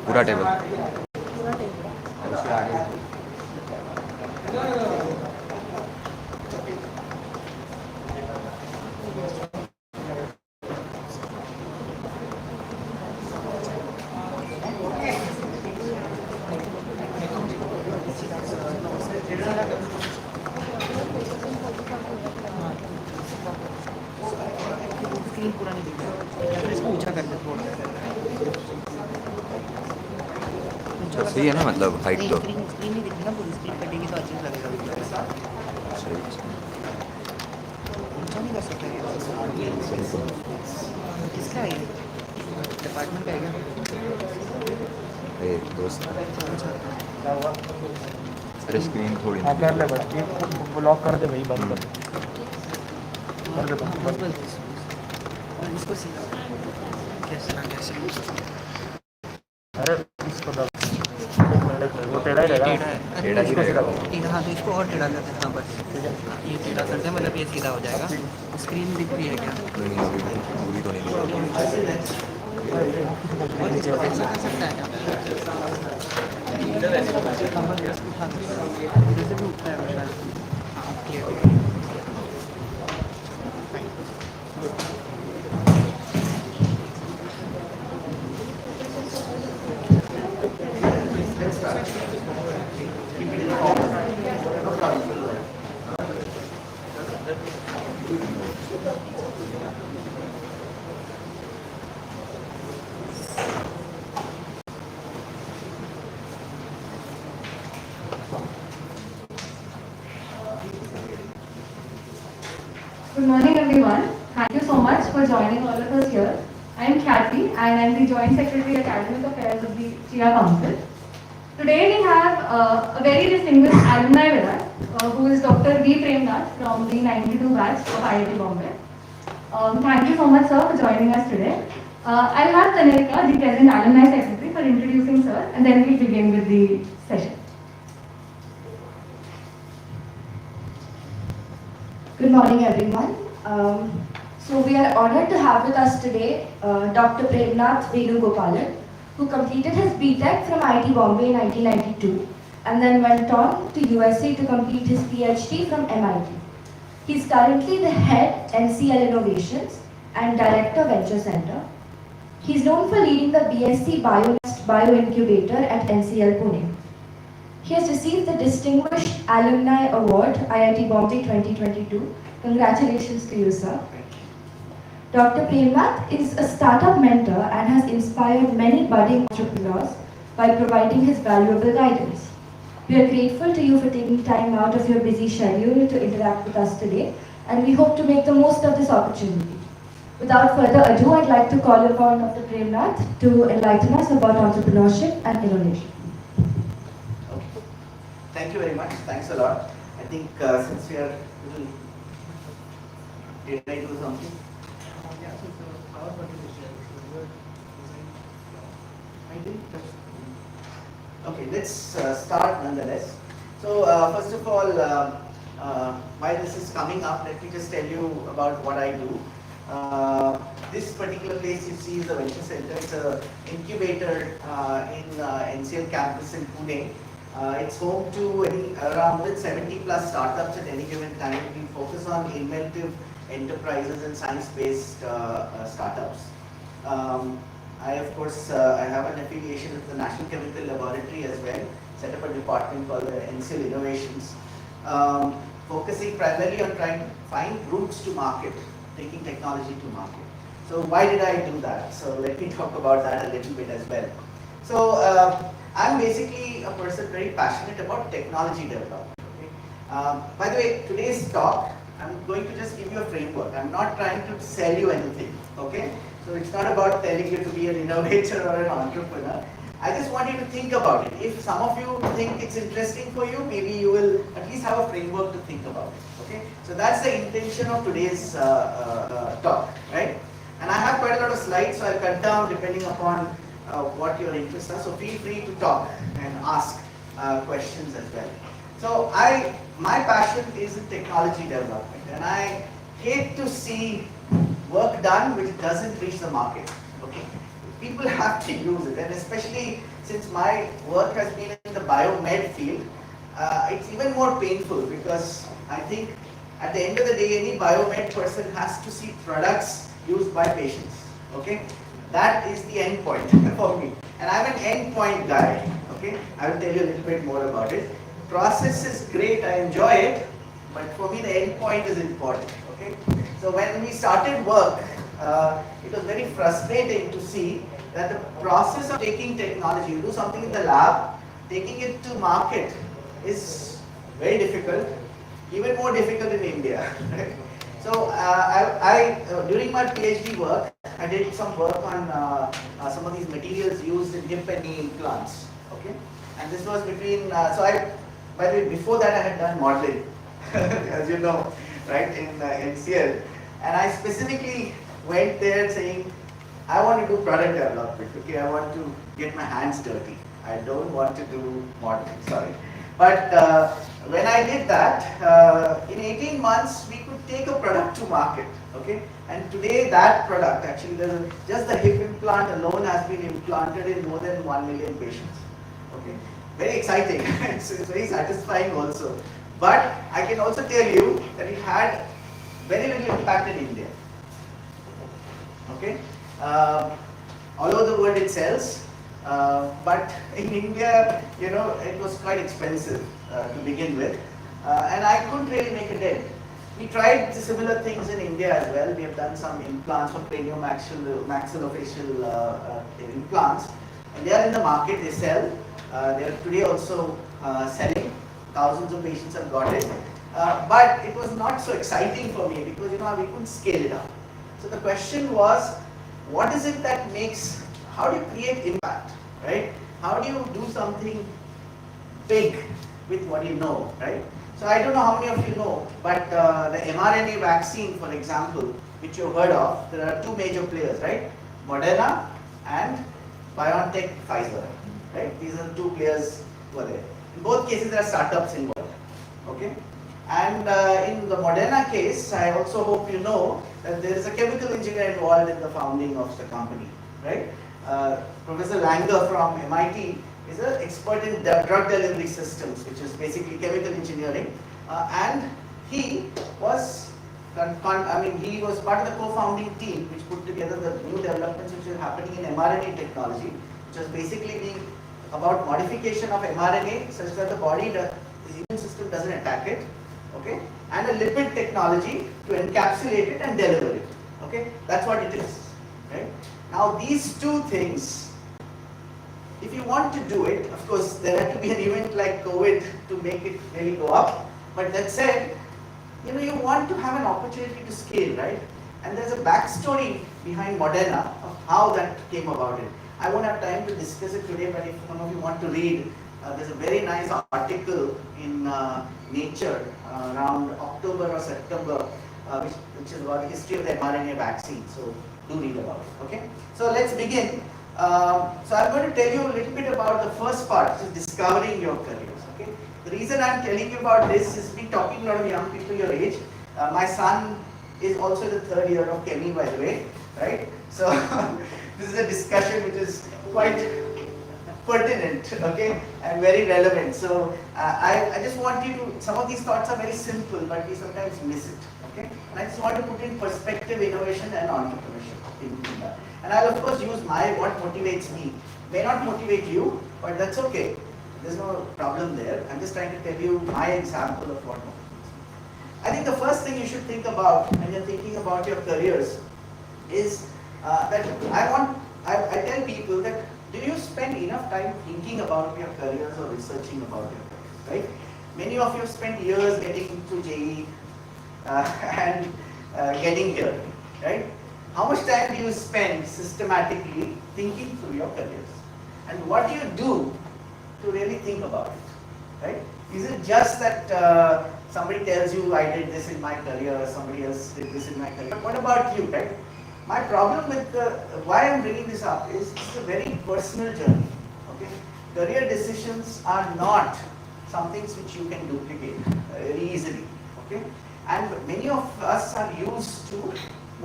पूरा टेबल सही है ना, मतलब हाइट तो स्क्रीन नहीं दिखी ना, पूरी स्क्रीन कटेगी तो अच्छा लगेगा वीडियो। सही ऊंचा नहीं कर सकते किसका है ये? डिपार्टमेंट का है क्या? है दोस्त। अरे स्क्रीन थोड़ी हाँ कर ले भाई, ब्लॉक कर दे भाई, बंद कर दे बंद। और इसको सीधा कैसे अरे इसको दब, वो टेढ़ा ही रहेगा। टेढ़ा ही रहेगा। टेढ़ा, हाँ तो इसको और टेढ़ा करते हैं। हाँ बस ये टेढ़ा करते हैं, मतलब ये सीधा हो जाएगा। स्क्रीन दिख रही है क्या? नहीं अभी पूरी तो नहीं दिख और इसको ऐसा कर सकता है जैसे भी उठता है शायद। हाँ clear. Good morning everyone. Thank you so much for joining all of us here. I am Khyati and I am the Joint Secretary Academic Affairs of the CHIA Council. Today we have a very distinguished alumni with us who is Dr. B. Prem Nath from the 92 batch of IIT Bombay. Thank you so much sir for joining us today. I'll have Tanika, the present Alumni Secretary, for introducing sir and then we'll begin with the session. Good morning, everyone. So we are honored to have with us today Dr. Premnath who completed his B.Tech from IIT Bombay in 1992 and then went on to USA to complete his Ph.D. from MIT. He is currently the head NCL Innovations and Director Venture Center. He is known for leading the BSC BioNEST Bio-Incubator at NCL Pune. He has received the Distinguished Alumni Award, IIT Bombay 2022. Congratulations to you, sir. Dr. Premnath is a startup mentor and has inspired many budding entrepreneurs by providing his valuable guidance. We are grateful to you for taking time out of your busy schedule to interact with us today, and we hope to make the most of this opportunity. Without further ado, I'd like to call upon Dr. Premnath to enlighten us about entrepreneurship and innovation. Thank you very much. Thanks a lot. I think since we are little, did I do something? Yeah, so the power button is there. I didn't touch. Okay, let's start nonetheless. So first of all, while this is coming up, let me just tell you about what I do. This particular place you see is the Venture Center. It's an incubator in NCL campus in Pune. It's home to around 70 plus startups at any given time. We focus on inventive enterprises and science-based startups. I of course I have an affiliation with the National Chemical Laboratory as well. Set up a department called the NCL Innovations, focusing primarily on trying to find routes to market, taking technology to market. So why did I do that? So let me talk about that a little bit as well. So I'm basically a person very passionate about technology development. Okay? By the way, today's talk, I'm going to just give you a framework. I'm not trying to sell you anything. Okay? So it's not about telling you to be an innovator or an entrepreneur. I just want you to think about it. If some of you think it's interesting for you, maybe you will at least have a framework to think about it. Okay? So that's the intention of today's talk, right? And I have quite a lot of slides, so I'll cut down depending upon what your interests are. So feel free to talk and ask questions as well. So my passion is in technology development, and I hate to see work done which doesn't reach the market. Okay, people have to use it, and especially since my work has been in the biomed field, it's even more painful because I think at the end of the day, any biomed person has to see products used by patients. Okay, that is the end point for me, and I'm an end point guy. Okay, I will tell you a little bit more about it. Process is great, I enjoy it, but for me the end point is important. Okay, so when we started work, it was very frustrating to see that the process of taking technology, you do something in the lab, taking it to market is very difficult, even more difficult in India. Right? So during my PhD work, I did some work on some of these materials used in hip and knee implants. Okay, and this was between. By the way, before that I had done modeling, as you know, right, in CL, and I specifically went there saying, I want to do product development. Okay, I want to get my hands dirty. I don't want to do modeling. Sorry, but when I did that, in 18 months we could take a product to market. Okay, and today that product actually, just the hip implant alone has been implanted in more than 1 million patients. Okay, very exciting. it's very satisfying also. But I can also tell you that it had very little impact in India. Okay, all over the world it sells, but in India, you know, it was quite expensive to begin with, and I couldn't really make a dent. We tried similar things in India as well. We have done some implants for maxillofacial implants, and they are in the market. They sell. They are today also selling. Thousands of patients have got it, but it was not so exciting for me because, you know, we couldn't scale it up. So the question was, what is it that makes, how do you create impact, right? How do you do something big with what you know, right? So I don't know how many of you know, but the mRNA vaccine, for example, which you've heard of, there are two major players, right? Moderna and BioNTech, Pfizer, right? These are the two players who are there. In both cases, there are startups involved, okay? And in the Moderna case, I also hope you know that there is a chemical engineer involved in the founding of the company, right? Professor Langer from MIT is an expert in drug delivery systems, which is basically chemical engineering, and he was, he was part of the co-founding team which put together the new developments which are happening in mRNA technology, which is basically being about modification of mRNA such that the body, the immune system doesn't attack it. Okay, and a lipid technology to encapsulate it and deliver it. Okay, that's what it is. Right? Now these two things, if you want to do it, of course there had to be an event like COVID to make it really go up. But that said, you know, you want to have an opportunity to scale, right? And there's a backstory behind Moderna of how that came about it. I won't have time to discuss it today, but if one of you want to read, there's a very nice article in Nature around October or September, which is about the history of the mRNA vaccine. So do read about it. Okay. So let's begin. So I'm going to tell you a little bit about the first part, which is discovering your careers. Okay. The reason I'm telling you about this is been talking to a lot of young people your age. My son is also the third year of chemistry, by the way, right? So this is a discussion which is quite pertinent, okay, and very relevant. So I just want you to, some of these thoughts are very simple, but we sometimes miss it, okay? And I just want to put in perspective innovation and entrepreneurship in that. And I'll of course use what motivates me. May not motivate you, but that's okay. There's no problem there. I'm just trying to tell you my example of what motivates me. I think the first thing you should think about when you're thinking about your careers is that I tell people that, do you spend enough time thinking about your careers or researching about your careers, right? Many of you have spent years getting into JE and getting here, right? How much time do you spend systematically thinking through your careers? And what do you do to really think about it, right? Is it just that somebody tells you, I did this in my career, or somebody else did this in my career? But what about you, right? My problem with why I'm bringing this up is it's a very personal journey. Okay, career decisions are not some things which you can duplicate very easily. Okay, and many of us are used to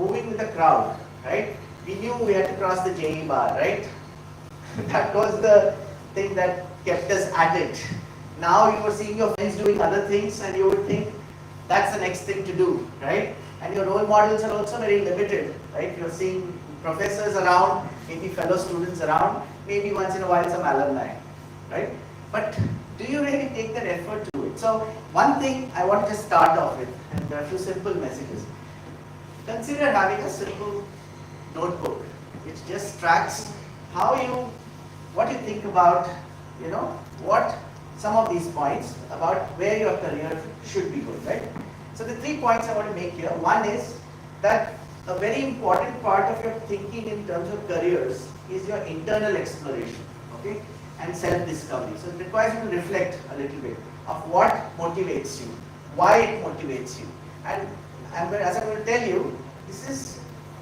moving with the crowd, right? We knew we had to cross the JE bar, right? That was the thing that kept us at it. Now you were seeing your friends doing other things and you would think that's the next thing to do, right? And your role models are also very limited, right? You're seeing professors around, maybe fellow students around, maybe once in a while some alumni, right? But do you really take that effort to do it? So one thing I want to start off with, and there are a few simple messages. Consider having a simple notebook which just tracks what you think about, what some of these points about where your career should be going, right? So the 3 points I want to make here. One is that a very important part of your thinking in terms of careers is your internal exploration, okay, and self-discovery. So it requires you to reflect a little bit of what motivates you, why it motivates you. And as I'm going to tell you, this is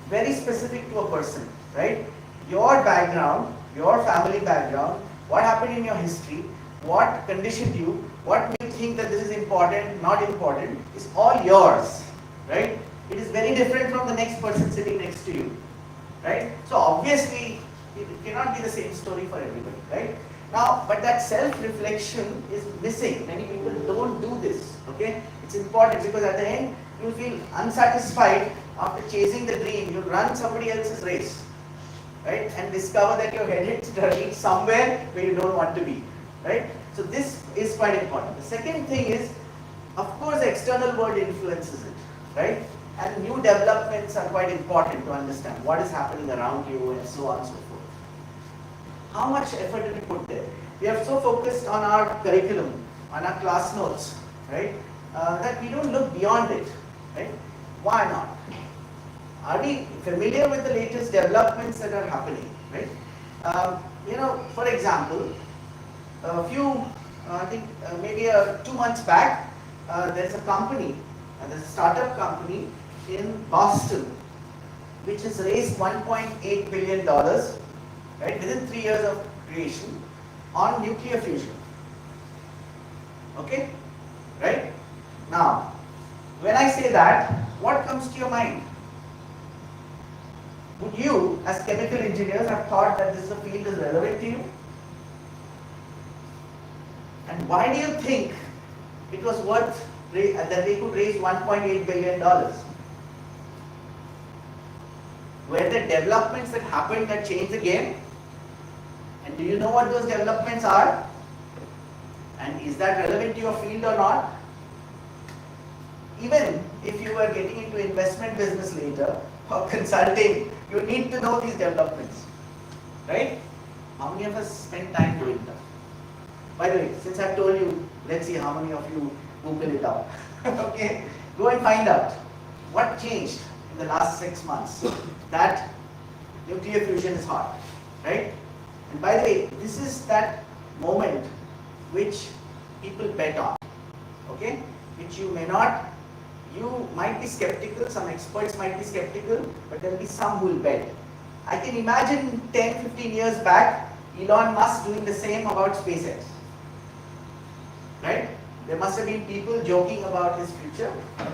very specific to a person, right? Your background, your family background, what happened in your history, what conditioned you, what made you think that this is important, not important, is all yours, right? It is very different from the next person sitting next to you, right? So obviously, it cannot be the same story for everybody, right? Now, but that self-reflection is missing. Many people don't do this, okay? It's important because at the end, you feel unsatisfied after chasing the dream. You run somebody else's race, right? And discover that you're headed to reach somewhere where you don't want to be, right? So this is quite important. The second thing is, of course, the external world influences it, right? And new developments are quite important to understand what is happening around you and so on and so forth. How much effort do we put there? We are so focused on our curriculum, on our class notes, right? That we don't look beyond it, right? Why not? Are we familiar with the latest developments that are happening, right? For example, maybe 2 months back, there's a company, there's a startup company in Boston, which has raised $1.8 billion, right, within 3 years of creation on nuclear fusion. Okay, right? Now, when I say that, what comes to your mind? Would you, as chemical engineers, have thought that this field is relevant to you? And why do you think it was worth that they could raise $1.8 billion? Were there developments that happened that changed the game? And do you know what those developments are? And is that relevant to your field or not? Even if you were getting into investment business later or consulting, you need to know these developments, right? How many of us spend time doing that? By the way, since I've told you, let's see how many of you Google it up. Okay, go and find out what changed in the last 6 months that nuclear fusion is hot, right? And by the way, this is that moment which people bet on, okay? Which you might be skeptical, some experts might be skeptical, but there will be some who will bet. I can imagine 10, 15 years back, Elon Musk doing the same about SpaceX, right? There must have been people joking about his future.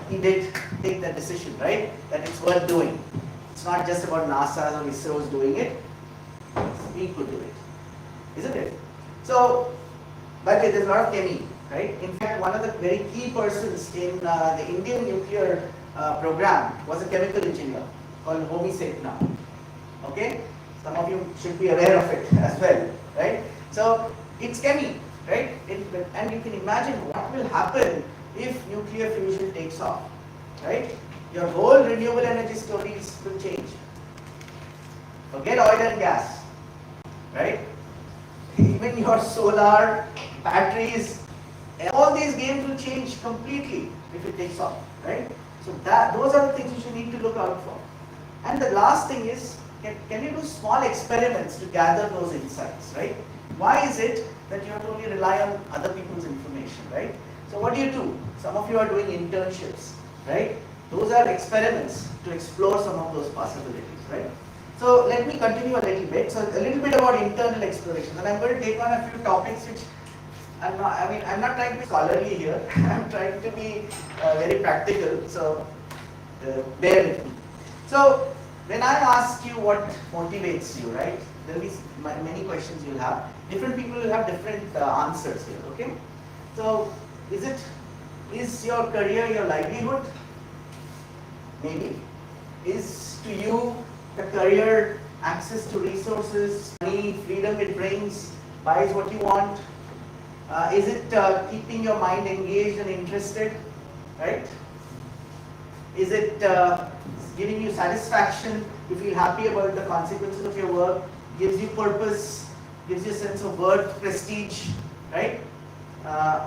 He did take that decision, right? That it's worth doing. It's not just about NASA's or ISRO's doing it. We could do it, isn't it? So, by the way, there's a lot of chemistry, right? In fact, one of the very key persons in the Indian nuclear program was a chemical engineer called Homi Setna. Okay? Some of you should be aware of it as well, right? So, it's chemistry, right? And you can imagine what will happen if nuclear fusion takes off, right? Your whole renewable energy stories will change. Forget oil and gas, right? Even your solar, batteries, all these games will change completely if it takes off, right? So those are the things you should need to look out for. And the last thing is, can you do small experiments to gather those insights, right? Why is it that you have to only rely on other people's information, right? So what do? Some of you are doing internships, right? Those are experiments to explore some of those possibilities, right? So let me continue a little bit. So a little bit about internal exploration, and I'm going to take on a few topics which I'm not trying to be scholarly here. I'm trying to be very practical. So bear with me. So when I ask you what motivates you, right? There will be many questions you'll have. Different people will have different answers here. Okay. So is your career your livelihood? Maybe. Is to you the career access to resources, money, freedom it brings, buys what you want? Is it keeping your mind engaged and interested, right? Is it giving you satisfaction? You feel happy about the consequences of your work, gives you purpose, gives you a sense of worth, prestige, right?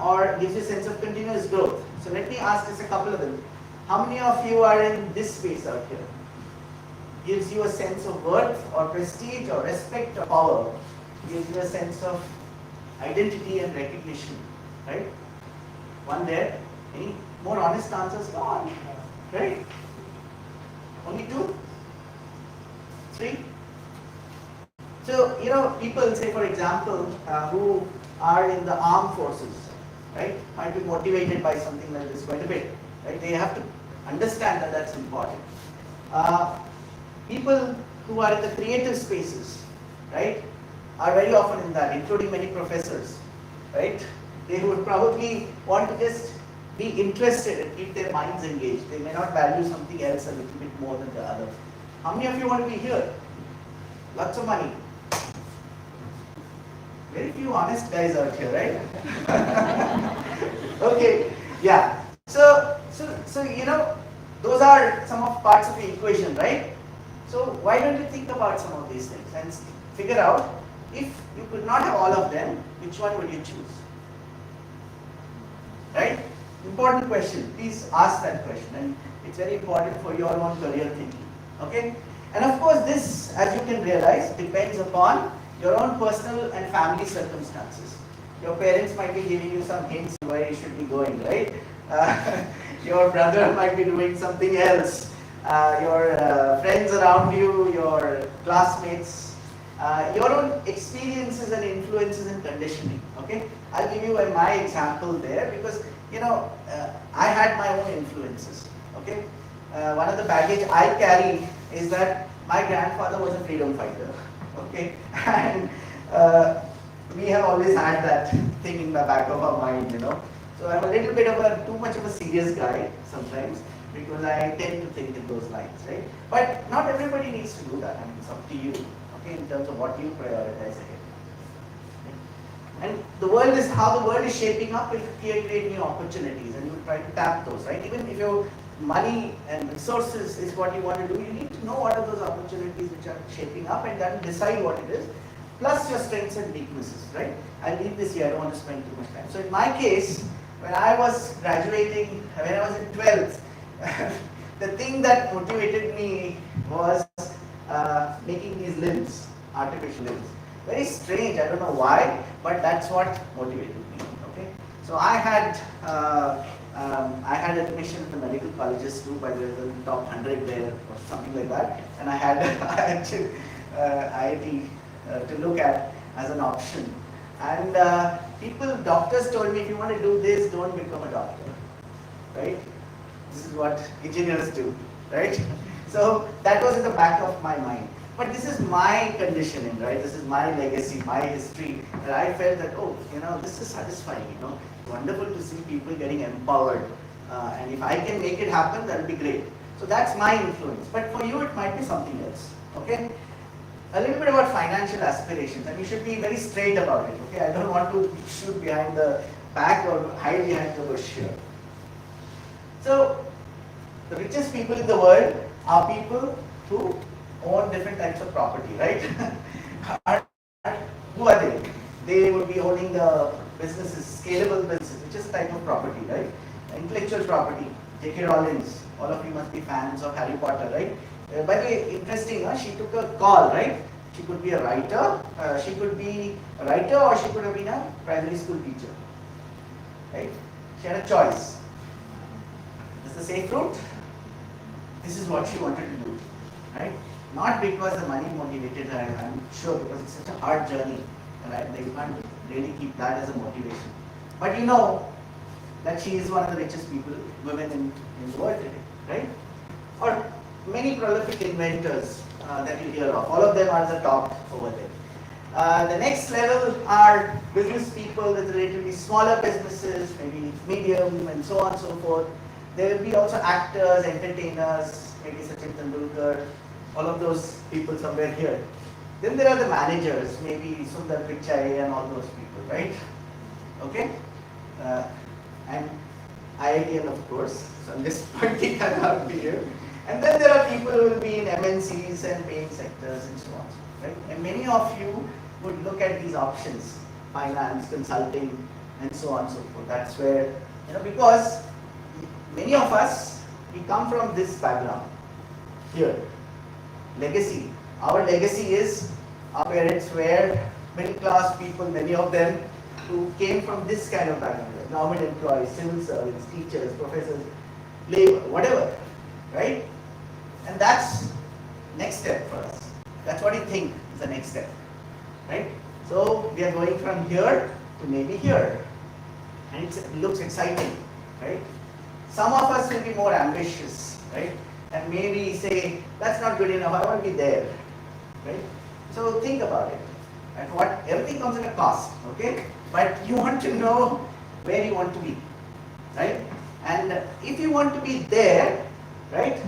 Or gives you a sense of continuous growth. So let me ask just a couple of them. How many of you are in this space out here? Gives you a sense of worth or prestige or respect or power. Gives you a sense of identity and recognition, right? One there. Any more honest answers? Come on, right? Only two? Three? So, you know, people say, for example, who are in the armed forces, right, might be motivated by something like this quite a bit, right? They have to understand that that's important. People who are in the creative spaces, right, are very often in that, including many professors, right? They would probably want to just be interested and keep their minds engaged. They may not value something else a little bit more than the other. How many of you want to be here? Lots of money. Very few honest guys out here, right? Okay, yeah. So you know, those are some of parts of the equation, right? So why don't you think about some of these things and figure out, if you could not have all of them, which one would you choose? Right? Important question. Please ask that question, and it's very important for your own career thinking. Okay? And of course, this, as you can realize, depends upon your own personal and family circumstances. Your parents might be giving you some hints where you should be going, right? Your brother might be doing something else. Your friends around you, your classmates, your own experiences and influences and conditioning. Okay, I'll give you my example there, because you know I had my own influences. Okay, one of the baggage I carry is that my grandfather was a freedom fighter. Okay, and we have always had that thing in the back of our mind, you know. So I'm a little bit of too much of a serious guy sometimes, because I tend to think in those lines, right? But not everybody needs to do that. I mean, it's up to you, okay, in terms of what you prioritize ahead. And the world is, how the world is shaping up will create new opportunities, and you will try to tap those, right? Even if your money and resources is what you want to do, you need to know what are those opportunities which are shaping up, and then decide what it is, plus your strengths and weaknesses, right? I'll leave this here, I don't want to spend too much time. So in my case, when I was graduating, when I was in 12th, the thing that motivated me was making these limbs, artificial limbs. Very strange, I don't know why, but that's what motivated me. Okay, so I had admission in the medical colleges too, by the way, the top 100 there or something like that, and I had IIT to look at as an option. And doctors told me, if you want to do this, don't become a doctor, right? This is what engineers do, right? So that was in the back of my mind. But this is my conditioning, right? This is my legacy, my history, that I felt that, oh, you know, this is satisfying, you know. It's wonderful to see people getting empowered. And if I can make it happen, that'll be great. So that's my influence. But for you, it might be something else, okay? A little bit about financial aspirations, and you should be very straight about it, okay? I don't want to shoot behind the back or hide behind the bush here. So, the richest people in the world are people who own different types of property, right? Who are they? They would be owning the businesses, scalable businesses, which is a type of property, right? Intellectual property. J.K. Rowling's, all of you must be fans of Harry Potter, right? By the way, interesting, she took a call, right? She could be a writer, or she could have been a primary school teacher, right? She had a choice. Is the safe route? This is what she wanted to do, right? Not because the money motivated her, I'm sure, because it's such a hard journey, right? You can't really keep that as a motivation. But you know that she is one of the richest women in the world today, right? Or many prolific inventors that you hear of. All of them are the top over there. The next level are business people with relatively smaller businesses, maybe medium and so on and so forth. There will be also actors, entertainers, maybe Sachin Tendulkar, all of those people somewhere here. Then there are the managers, maybe Sundar Pichai and all those people, right? Okay? And IITian, of course. So I'm just pointing that out here. And then there are people who will be in MNCs and paying sectors and so on, right? And many of you would look at these options, finance, consulting, and so on and so forth. That's where, because many of us, we come from this background here. Legacy. Our legacy is our parents were middle class people, many of them who came from this kind of background, government employees, civil servants, teachers, professors, labor, whatever, right? And that's next step for us. That's what we think is the next step, right? So we are going from here to maybe here, and it looks exciting, right? Some of us will be more ambitious, right? And maybe say, that's not good enough, I want to be there, right? So think about it. And everything comes at a cost, okay? But you want to know where you want to be, right? And if you want to be there, right,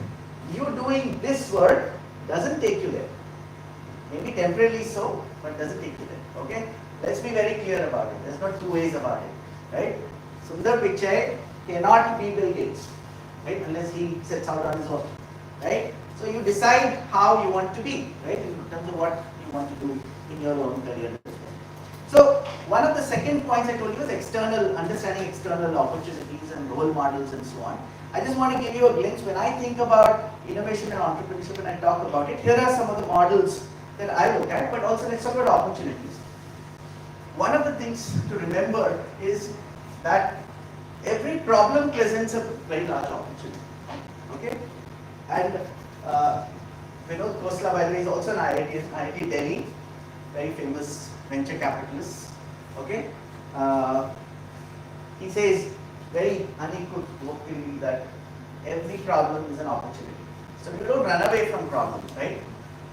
you doing this work doesn't take you there. Maybe temporarily so, but doesn't take you there, okay? Let's be very clear about it. There's not two ways about it, right? Sundar Pichai cannot be Bill Gates, right, unless he sets out on his own, right? So you decide how you want to be, right, in terms of what you want to do in your own career. So one of the second points I told you was understanding external opportunities and role models and so on. I just want to give you a glimpse. When I think about innovation and entrepreneurship and I talk about it, here are some of the models that I look at, but also let's talk about opportunities. One of the things to remember is that every problem presents a very large opportunity, okay? And Vinod Khosla, by the way, is also an IIT Delhi, very famous venture capitalist, okay? He says very unequivocally that every problem is an opportunity. So you don't run away from problems, right?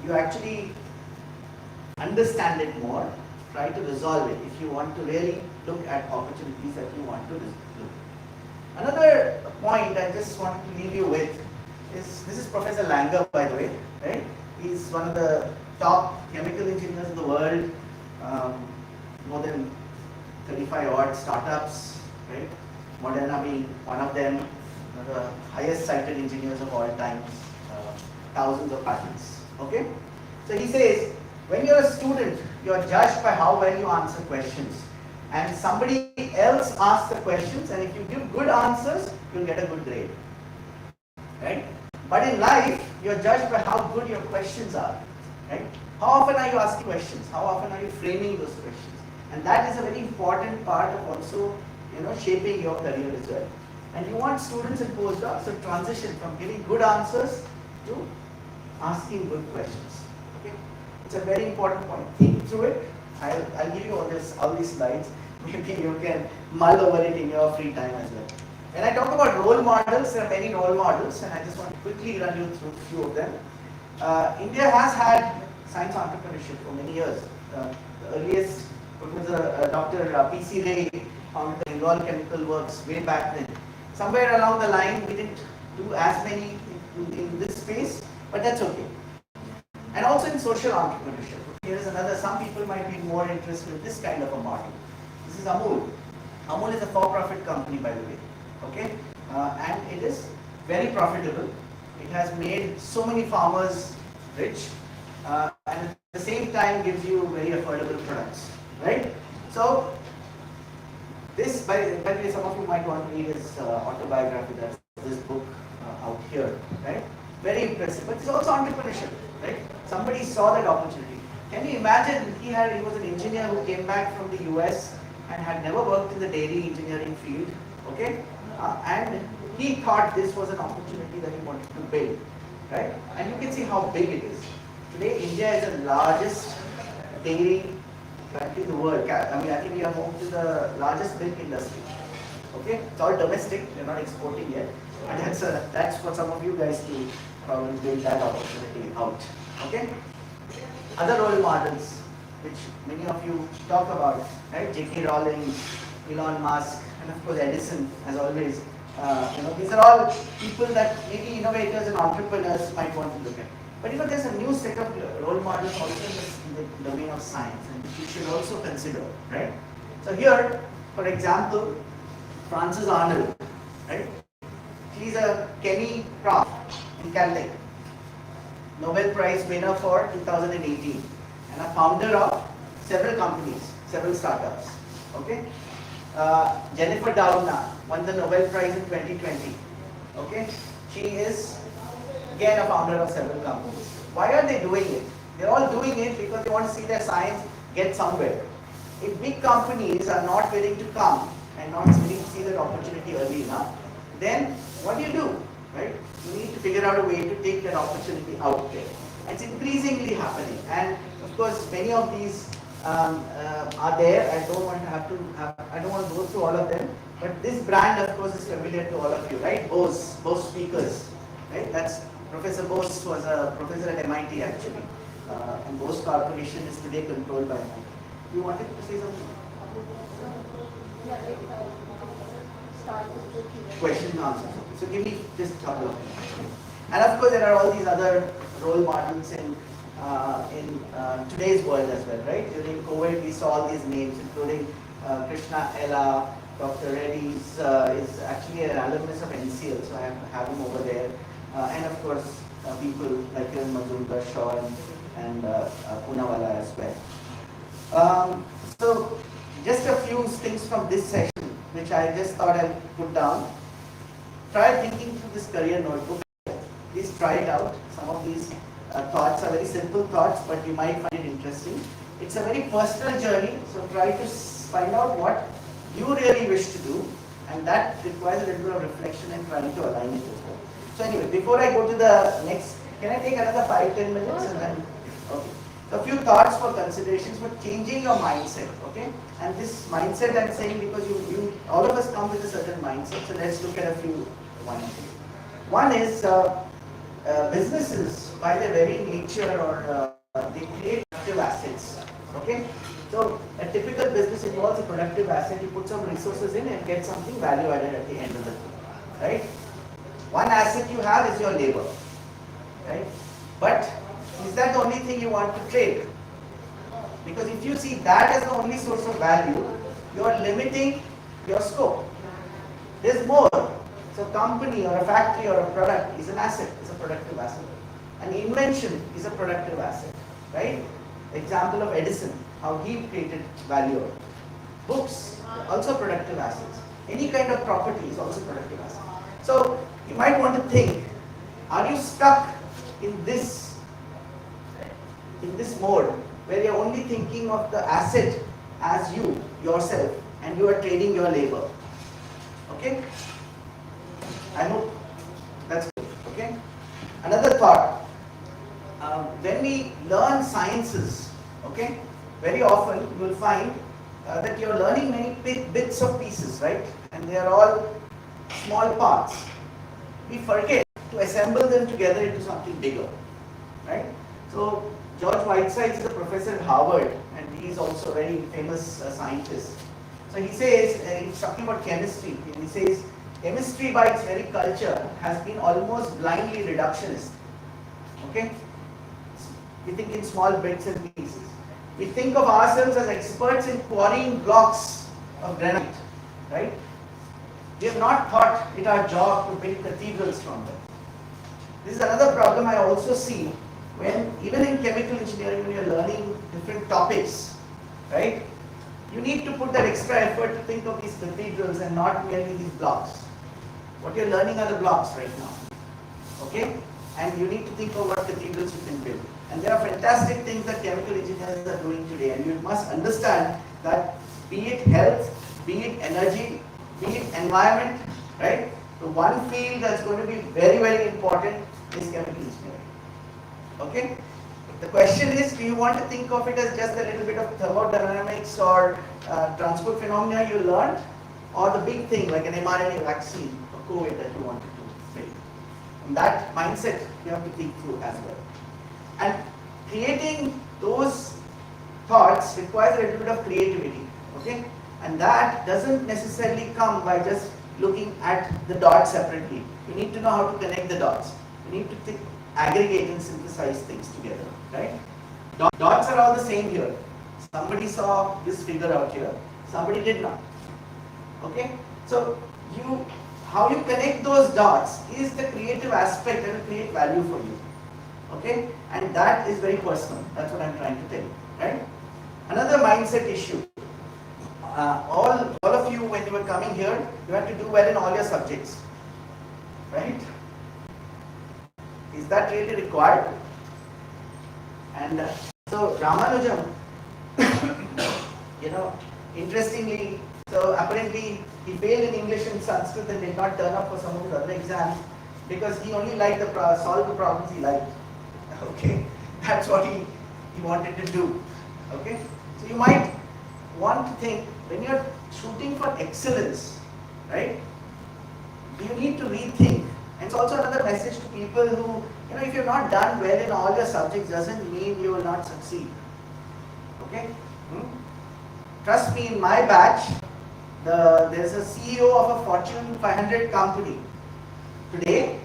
You actually understand it more, try to resolve it if you want to really look at opportunities that you want to look. Another point I just want to leave you with is, this is Professor Langer, by the way, right? He's one of the top chemical engineers in the world, more than 35 odd startups, right? Moderna being one of them, one of the highest cited engineers of all times, thousands of patents, okay? So he says, when you're a student, you're judged by how well you answer questions. And somebody else asks the questions, and if you give good answers, you'll get a good grade, right? But in life, you're judged by how good your questions are, right? How often are you asking questions? How often are you framing those questions? And that is a very important part of also, shaping your career as well. And you want students and postdocs to transition from giving good answers to asking good questions. Okay? It's a very important point. Think through it. I'll give you all these slides. Maybe you can mull over it in your free time as well. When I talk about role models, there are many role models, and I just want to quickly run you through a few of them. India has had science entrepreneurship for many years. The earliest was Dr. P.C. Ray founded the Bengal Chemical Works way back then. Somewhere along the line, we didn't do as many in this space, but that's okay. And also in social entrepreneurship. Here is another, some people might be more interested in this kind of a model. This is Amul. Amul is a for-profit company, by the way. Okay? And it is very profitable. It has made so many farmers rich, and at the same time gives you very affordable products. Right? So, this, by the way, some of you might want to read his autobiography. That's this book out here. Right? Very impressive. But it's also entrepreneurship. Right? Somebody saw that opportunity. Can you imagine he was an engineer who came back from the US and had never worked in the dairy engineering field, okay? And he thought this was an opportunity that he wanted to build, right? And you can see how big it is. Today, India is the largest dairy country in the world. I mean, I think we are home to the largest milk industry, okay? It's all domestic, we're not exporting yet. And that's for some of you guys to probably build that opportunity out. Okay? Other role models, which many of you talk about, right? J.K. Rowling, Elon Musk, and of course Edison, as always. These are all people that maybe innovators and entrepreneurs might want to look at. But there's a new set of role models also in the domain of science, and which you should also consider, right? So here, for example, Frances Arnold, right? She's a chemi prof in Caltech, Nobel Prize winner for 2018, and a founder of several companies, several startups. Okay, Jennifer Doudna won the Nobel Prize in 2020. Okay, she is again a founder of several companies. Why are they doing it? They're all doing it because they want to see their science get somewhere. If big companies are not willing to come and not willing to see that opportunity early enough, then what do? Right? You need to figure out a way to take that opportunity out there. It's increasingly happening, and of course, many of these are there. I don't want to go through all of them, but this brand, of course, is familiar to all of you, right? Bose speakers, right? That's Professor Bose was a professor at MIT actually, and Bose Corporation is today controlled by MIT. You wanted to say something? Question and answer. So give me just a couple of minutes. And of course, there are all these other role models in today's world as well, right? During COVID, we saw all these names, including Krishna Ella, Dr. Reddy is actually an alumnus of NCL, so I have him over there. And of course, people like Kiran Mazumdar, Shaw, and Poonawalla as well. So just a few things from this session, which I just thought I'd put down. Try thinking through this career notebook. Please try it out. Some of these thoughts are very simple thoughts, but you might find it interesting. It's a very personal journey, so try to find out what you really wish to do, and that requires a little bit of reflection and trying to align it with that. So anyway, before I go to the next, can I take another 5-10 minutes and then? Okay. So a few thoughts for considerations for changing your mindset, okay? And this mindset I'm saying because you all of us come with a certain mindset, so let's look at a few ones. One is businesses, by their very nature, or they create productive assets, okay? So a typical business involves a productive asset. You put some resources in and get something value added at the end of the day, right? One asset you have is your labor, right? But is that the only thing you want to trade? Because if you see that as the only source of value, you are limiting your scope. There's more. So a company or a factory or a product is an asset, it's a productive asset. An invention is a productive asset, right? Example of Edison, how he created value. Books, also productive assets. Any kind of property is also productive asset. So you might want to think, are you stuck in this mode where you're only thinking of the asset as yourself, and you are trading your labor? Okay? I hope that's good. Okay? Another thought. When we learn sciences, okay, very often you will find that you're learning many bits of pieces, right? And they are all small parts. We forget to assemble them together into something bigger, right? So George Whiteside is a professor at Harvard, and he is also a very famous scientist. So he says, he's talking about chemistry, and he says, chemistry by its very culture has been almost blindly reductionist. Okay? We think in small bits and pieces. We think of ourselves as experts in quarrying blocks of granite, right? We have not thought it our job to build cathedrals from them. This is another problem I also see when, even in chemical engineering, when you're learning different topics, right? You need to put that extra effort to think of these cathedrals and not merely these blocks. What you're learning are the blocks right now, okay? And you need to think of what cathedrals you can build. And there are fantastic things that chemical engineers are doing today, and you must understand that be it health, be it energy, be it environment, right? The one field that's going to be very, very important is chemical engineering, okay? The question is, do you want to think of it as just a little bit of thermodynamics or transport phenomena you learned, or the big thing like an mRNA vaccine for COVID that you wanted to build? That mindset you have to think through as well. And creating those thoughts requires a little bit of creativity, okay? And that doesn't necessarily come by just looking at the dots separately. You need to know how to connect the dots. You need to think, aggregate and synthesize things together, right? Dots are all the same here. Somebody saw this figure out here, somebody did not, okay? So how you connect those dots is the creative aspect that will create value for you, okay? And that is very personal. That's what I'm trying to tell you, right? Another mindset issue. All of you, when you were coming here, you have to do well in all your subjects, right? Is that really required? And so Ramanujam, interestingly, so apparently he failed in English and Sanskrit and did not turn up for some of his other exams because he only liked solve the problems he liked. Okay, that's what he wanted to do. Okay, so you might want to think when you're shooting for excellence, right? You need to rethink. And it's also another message to people who, if you're not done well in all your subjects, doesn't mean you will not succeed. Okay? Trust me, in my batch, there's a CEO of a Fortune 500 company. Today,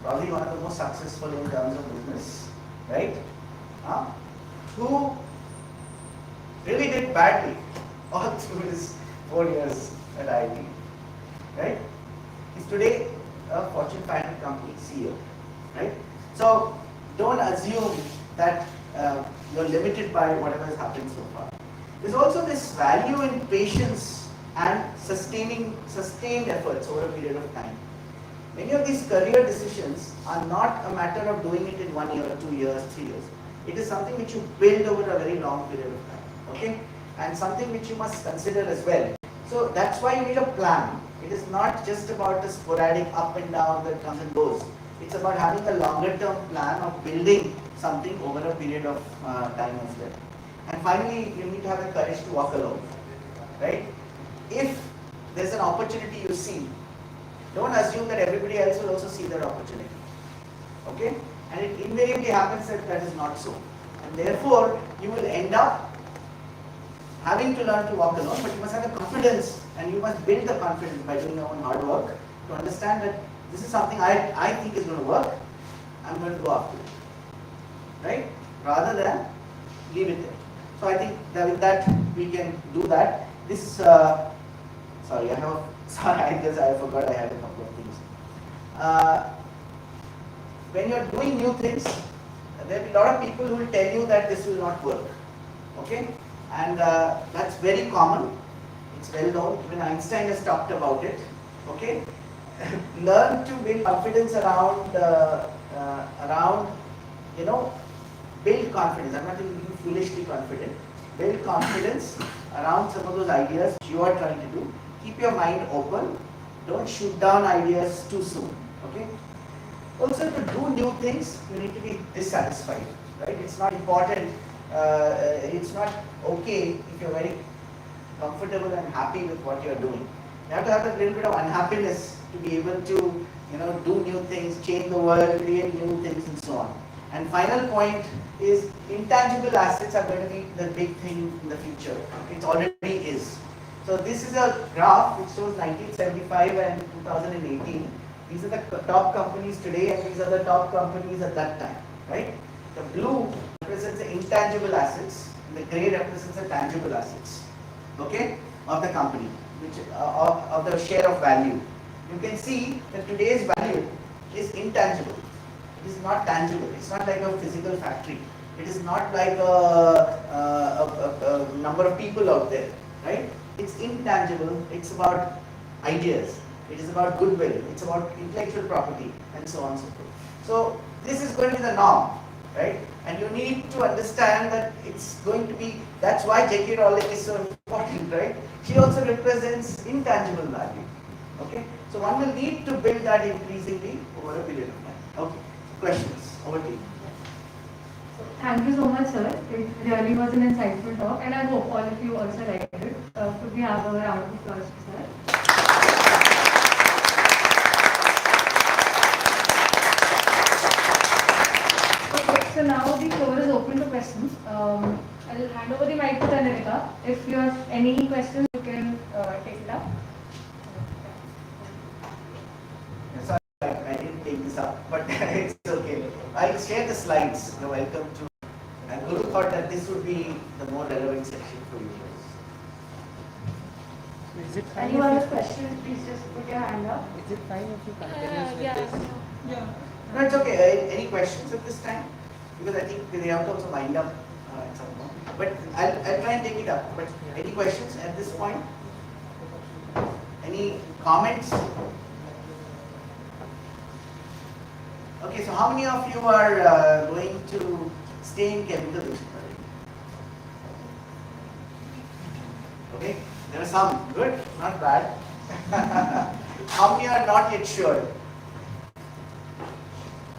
probably one of the most successful in terms of business, right? Who really did badly all through his 4 years at IIT, right? He's today a Fortune 500 company CEO, right? So don't assume that you're limited by whatever has happened so far. There's also this value in patience and sustained efforts over a period of time. Many of these career decisions are not a matter of doing it in 1 year, 2 years, 3 years. It is something which you build over a very long period of time, okay? And something which you must consider as well. So that's why you need a plan. It is not just about the sporadic up and down that comes and goes. It's about having a longer term plan of building something over a period of time as well. And finally, you need to have the courage to walk alone, right? If there's an opportunity you see, don't assume that everybody else will also see that opportunity, okay? And it invariably happens that that is not so. And therefore, you will end up having to learn to walk alone, but you must have the confidence and you must build the confidence by doing your own hard work to understand that this is something I think is going to work, I'm going to go after it, right? Rather than leave it there. So I think that with that, we can do that. This, I guess I forgot I had a couple of things. When you're doing new things, there will be a lot of people who will tell you that this will not work, okay? And that's very common. It's well known. Even Einstein has talked about it. Okay, learn to build confidence around, build confidence. I'm not being foolishly confident. Build confidence around some of those ideas you are trying to do. Keep your mind open. Don't shoot down ideas too soon. Okay. Also, to do new things, you need to be dissatisfied. Right? It's not important. It's not okay if you're very comfortable and happy with what you're doing. You have to have a little bit of unhappiness to be able to, do new things, change the world, create new things, and so on. And final point is intangible assets are going to be the big thing in the future. It already is. So this is a graph which shows 1975 and 2018. These are the top companies today, and these are the top companies at that time, right? The blue represents the intangible assets, and the gray represents the tangible assets, okay, of the company, which of the share of value. You can see that today's value is intangible. It is not tangible. It's not like a physical factory. It is not like a number of people out there, right? It's intangible. It's about ideas. It is about goodwill. It's about intellectual property, and so on and so forth. So this is going to be the norm, right? And you need to understand that it's going to be, that's why J.K. Rowling is so important, right? She also represents intangible value, okay? So one will need to build that increasingly over a period of time. Okay, questions, over to you. Thank you so much, sir. It really was an insightful talk, and I hope all of you also liked it. Could we have a round of applause, sir? I'll hand over the mic to Tanarika. If you have any questions, you can take it up. Sorry, I didn't take this up, but it's okay. I'll share the slides. You're welcome to. And Guru thought that this would be the more relevant section for you guys. Is it fine? Anyone has questions, please just put your hand up. Is it fine if you continue with this? No, it's okay. Any questions at this time? Because I think they have to also wind up at some point. But I'll try and take it up. But any questions at this point? Any comments? Okay, so how many of you are going to stay in chemical engineering? Okay, there are some. Good, not bad. How many are not yet sure?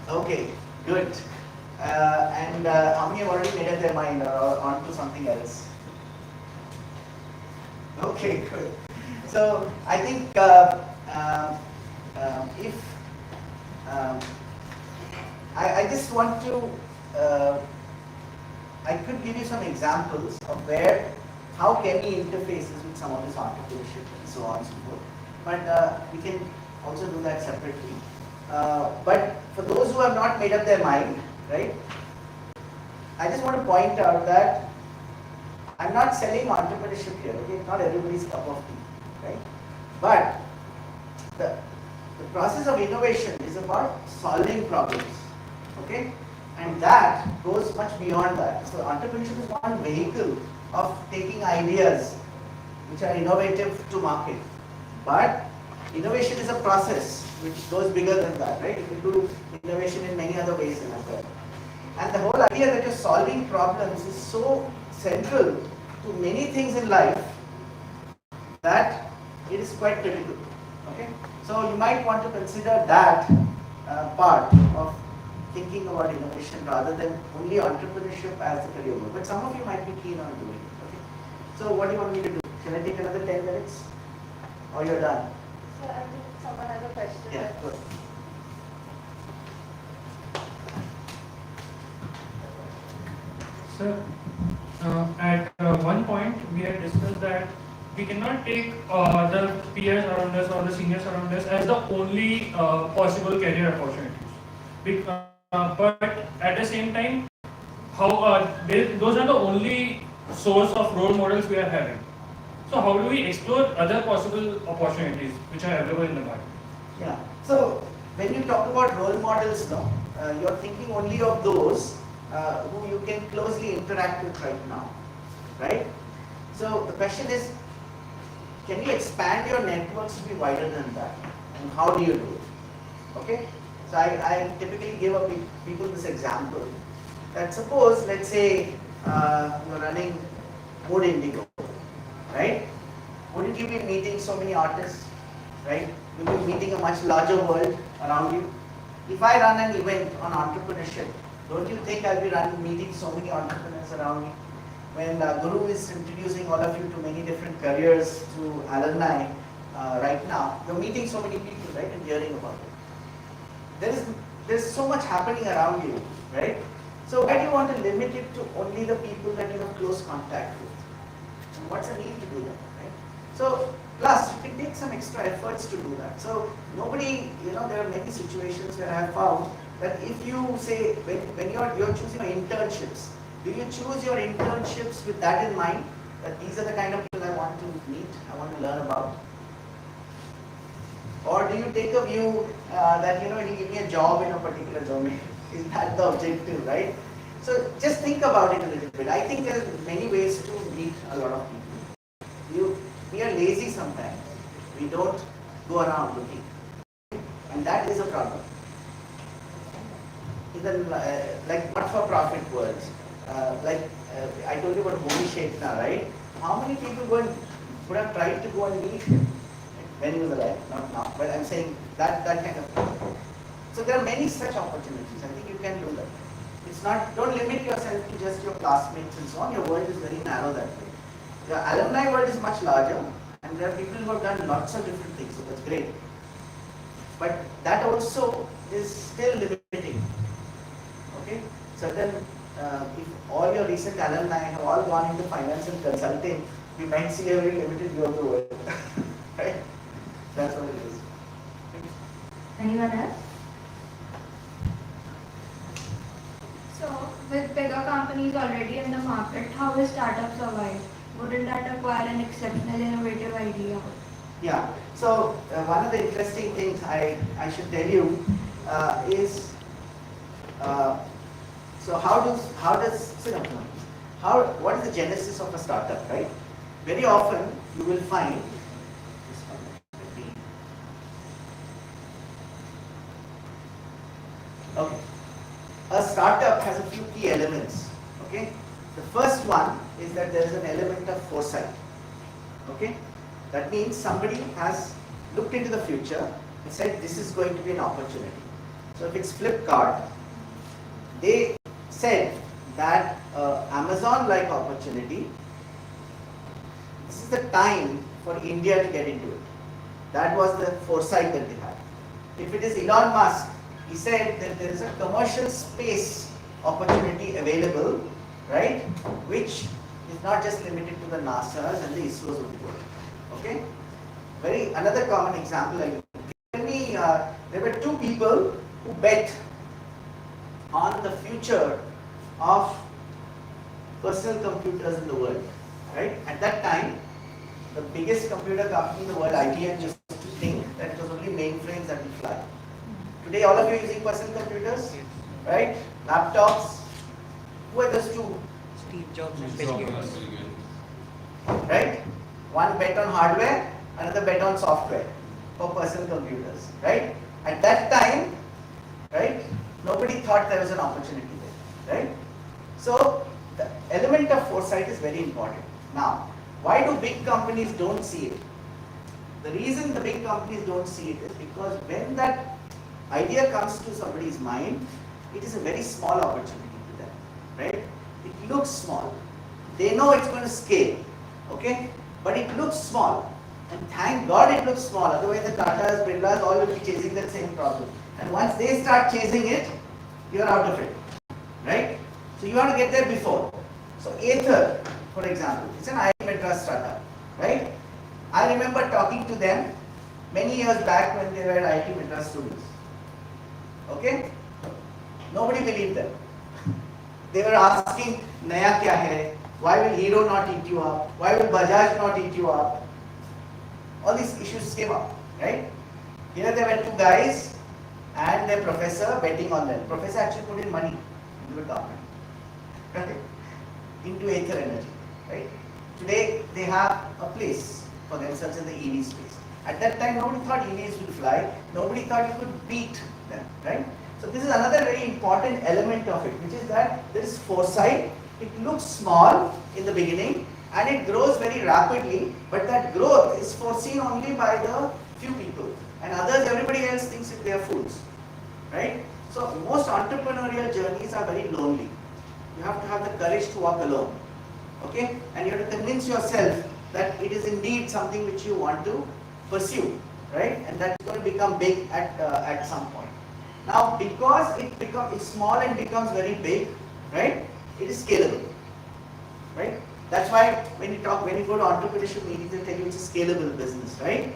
Okay, good. And how many have already made up their mind or on to something else? Okay, good. So I think if I just want to, I could give you some examples of where, how Chemi interfaces with some of this entrepreneurship and so on and so forth. But we can also do that separately. But for those who have not made up their mind, right, I just want to point out that I'm not selling entrepreneurship here, okay? It's not everybody's cup of tea, right? But the process of innovation is about solving problems, okay? And that goes much beyond that. So entrepreneurship is one vehicle of taking ideas which are innovative to market. But innovation is a process which goes bigger than that, right? You can do innovation in many other ways as well. And the whole idea that you're solving problems is so central to many things in life that it is quite critical, okay? So you might want to consider that part of thinking about innovation rather than only entrepreneurship as the career goal. But some of you might be keen on doing it, okay? So what do you want me to do? Can I take another 10 minutes? Or you're done? So I think someone has a question. Yeah, good. Sir, at one point we had discussed that we cannot take the peers around us or the seniors around us as the only possible career opportunities. But at the same time, those are the only source of role models we are having. So how do we explore other possible opportunities which are available in the market? Yeah. So when you talk about role models, no, you're thinking only of those who you can closely interact with right now, right? So the question is, can you expand your networks to be wider than that? And how do you do it? Okay? So I typically give people this example that suppose, let's say, you're running Mood Indigo, right? Wouldn't you be meeting so many artists, right? You'll be meeting a much larger world around you. If I run an event on entrepreneurship, don't you think I'll be meeting so many entrepreneurs around me? When Guru is introducing all of you to many different careers, to alumni right now, you're meeting so many people, right, and hearing about it. There's so much happening around you, right? So why do you want to limit it to only the people that you have close contact with? And what's the need to do that, right? So plus, you can take some extra efforts to do that. So nobody, there are many situations where I have found that if you say, when you're choosing your internships, do you choose your internships with that in mind? That these are the kind of people I want to meet, I want to learn about? Or do you take a view that, you give me a job in a particular domain? Is that the objective, right? So just think about it a little bit. I think there are many ways to meet a lot of people. We are lazy sometimes. We don't go around looking. And that is a problem. Even like not-for-profit worlds, I told you about Bhumi Shetna, right? How many people would have tried to go and meet him when he was alive? Not now, but I'm saying that kind of thing. So there are many such opportunities. I think you can do that. It's not, don't limit yourself to just your classmates and so on. Your world is very narrow that way. The alumni world is much larger, and there are people who have done lots of different things, so that's great. But that also is still limiting. Okay? Certain if all your recent alumni have all gone into finance and consulting, we might see a very limited view of the world. Right? That's what it is. Anyone else? So, with bigger companies already in the market, how will startups survive? Wouldn't that require an exceptional innovative idea? Yeah. So one of the interesting things I should tell you is so what is the genesis of a startup, right? Very often you will find okay. A startup has a few key elements. Okay. The first one is that there is an element of foresight. Okay. That means somebody has looked into the future and said this is going to be an opportunity. So if it's Flipkart, they said that Amazon-like opportunity, this is the time for India to get into it. That was the foresight that they had. If it is Elon Musk, he said that there is a commercial space opportunity available, right, which is not just limited to the NASA's and the ISRO's of the world. Okay. Another common example I give. There were two people who bet on the future of personal computers in the world. Right? At that time, the biggest computer company in the world, IBM, used to think that it was only mainframes that will fly. Today, all of you are using personal computers, right? Laptops. Who are those two? Steve Jobs and Bill Gates. Right? One bet on hardware, another bet on software for personal computers, right? At that time, right, nobody thought there was an opportunity there, right? So the element of foresight is very important. Now, why do big companies don't see it? The reason the big companies don't see it is because when that idea comes to somebody's mind, it is a very small opportunity to them, right? It looks small. They know it's going to scale, okay? But it looks small, and thank God it looks small, otherwise the Tatas, Birlas, all will be chasing that same problem. And once they start chasing it, you are out of it, right? So you want to get there before. So Aether, for example, it's an IIT Madras startup, right? I remember talking to them many years back when they were IIT Madras students, okay? Nobody believed them. They were asking, Naya kya hai? Why will Hero not eat you up? Why will Bajaj not eat you up? All these issues came up, right? Here there were two guys and their professor betting on them. Professor actually put in money into the government, right? Into Aether Energy, right? Today they have a place for themselves in the EV space. At that time nobody thought EVs would fly. Nobody thought you could beat them, right? So this is another very important element of it, which is that there is foresight. It looks small in the beginning and it grows very rapidly, but that growth is foreseen only by the few people, and others, everybody else thinks that they are fools, right? So most entrepreneurial journeys are very lonely. You have to have the courage to walk alone, okay? And you have to convince yourself that it is indeed something which you want to pursue, right? And that's going to become big at some point. Now, because it's small and becomes very big, right? It is scalable, right? That's why when you go to entrepreneurship meetings, they tell you it's a scalable business, right?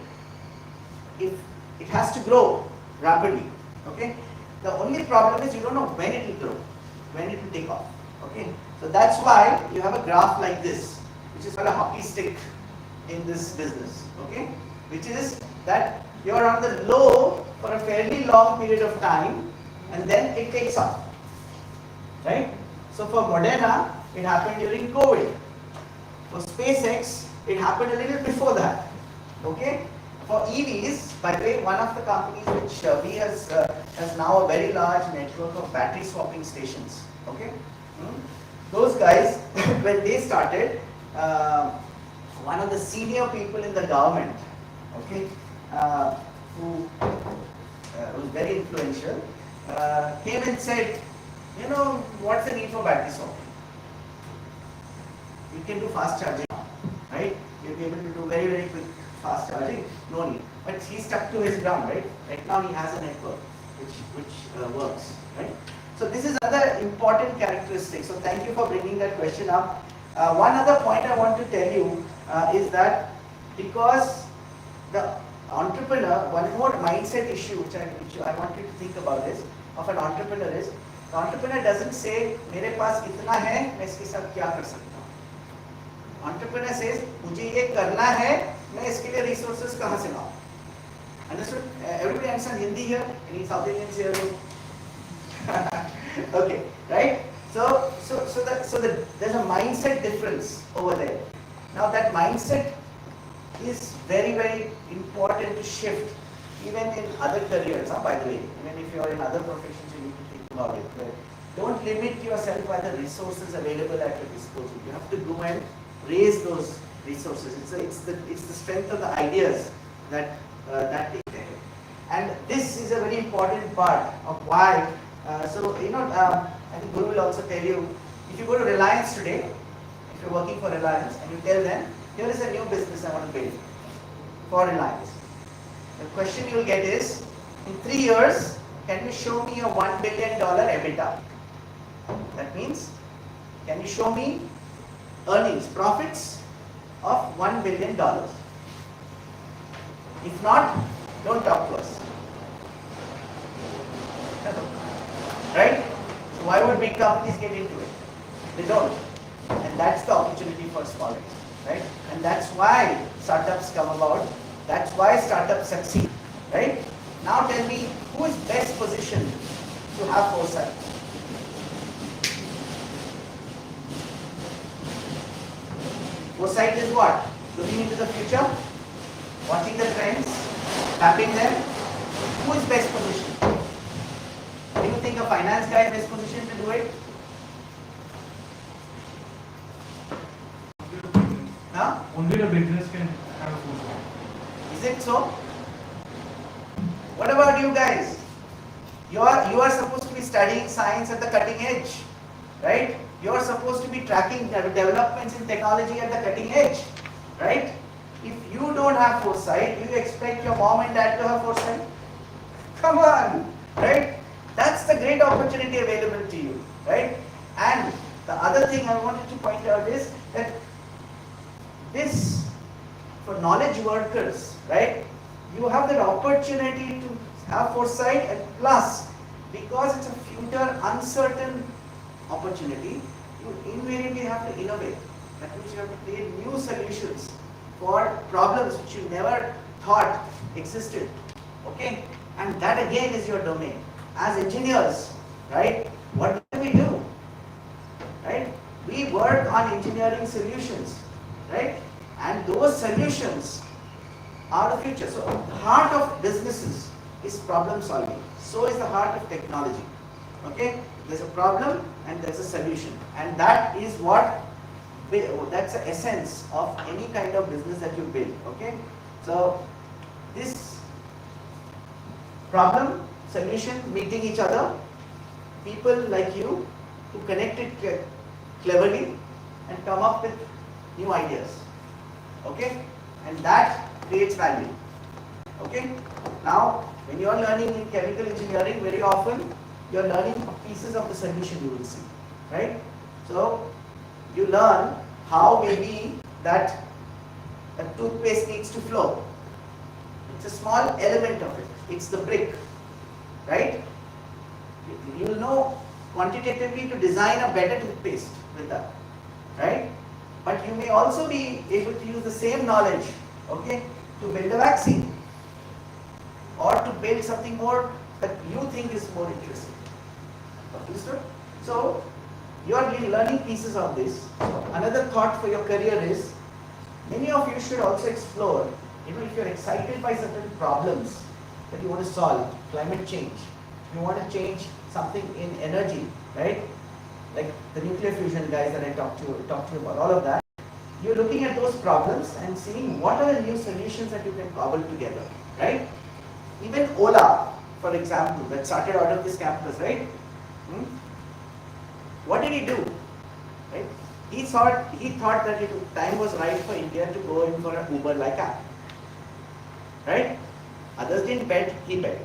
If it has to grow rapidly, okay? The only problem is you don't know when it will grow, when it will take off, okay? So that's why you have a graph like this, which is called a hockey stick in this business, okay? Which is that you are on the low for a fairly long period of time and then it takes off, right? So for Moderna, it happened during COVID. For SpaceX, it happened a little before that, okay? For EVs, by the way, one of the companies which we has now a very large network of battery swapping stations, okay? Those guys, when they started, one of the senior people in the government, okay, who was very influential, came and said, you know, what's the need for battery swapping? You can do fast charging, right? You'll be able to do very, very quick fast charging, no need. But he stuck to his ground, right? Right now he has a network which works, right? So this is another important characteristic. So thank you for bringing that question up. One other point I want to tell you is that because the entrepreneur, one more mindset issue which I want you to think about is, of an entrepreneur is, the entrepreneur doesn't say, मेरे पास इतना है, मैं इसके साथ क्या कर सकता हूँ. Entrepreneur says, मुझे ये करना है, मैं इसके लिए resources कहाँ से लाऊँ. Understood? Everybody understand Hindi here? Any South Indians here? Okay, right? So there's a mindset difference over there. Now that mindset is very, very important to shift even in other careers, by the way. Even if you are in other professions, you need to think about it. But don't limit yourself by the resources available at your disposal. You have to go and raise those resources. It's the strength of the ideas that take care. And this is a very important part of why. I think Guru will also tell you, if you go to Reliance today, if you're working for Reliance and you tell them, here is a new business I want to build for Reliance. The question you will get is, in 3 years, can you show me a $1 billion EBITDA? That means, can you show me earnings, profits of $1 billion? If not, don't talk to us. Right? So why would big companies get into it? They don't. And that's the opportunity for small ones, right? And that's why startups come about. That's why startups succeed, right? Now tell me, who is best positioned to have foresight? Foresight is what? Looking into the future, watching the trends, mapping them. Who is best positioned? Do you think a finance guy is best positioned to do it? Huh? Only the business can have foresight. Is it so? What about you guys? You are supposed to be studying science at the cutting edge, right? You are supposed to be tracking developments in technology at the cutting edge, right? If you don't have foresight, do you expect your mom and dad to have foresight? Come on, right? That's the great opportunity available to you, right? And the other thing I wanted to point out is that this, for knowledge workers, right? You have that opportunity to have foresight, and plus, because it's a future uncertain opportunity, you invariably have to innovate. That means you have to create new solutions for problems which you never thought existed. Okay? And that again is your domain. As engineers, right? What do? Right? We work on engineering solutions, right? And those solutions are the future. So the heart of businesses is problem solving. So is the heart of technology. Okay? There's a problem and there's a solution. And that is that's the essence of any kind of business that you build. Okay? So this problem, solution, meeting each other, people like you who connect it cleverly and come up with new ideas. Okay? And that creates value. Okay? Now, when you are learning in chemical engineering, very often you are learning pieces of the solution, you will see. Right? So, you learn how maybe that a toothpaste needs to flow. It's a small element of it. It's the brick. Right? You will know quantitatively to design a better toothpaste with that. Right? But you may also be able to use the same knowledge, okay, to build a vaccine or to build something more that you think is more interesting. Understood? So, you are learning pieces of this. Another thought for your career is, many of you should also explore, if you're excited by certain problems that you want to solve, climate change, you want to change something in energy, right? Like the nuclear fusion guys that I talked to you about, all of that. You're looking at those problems and seeing what are the new solutions that you can cobble together, right? Even Ola, for example, that started out of this campus, right? What did he do? Right? He thought that time was right for India to go in for an Uber-like app. Right? Others didn't bet, he bet.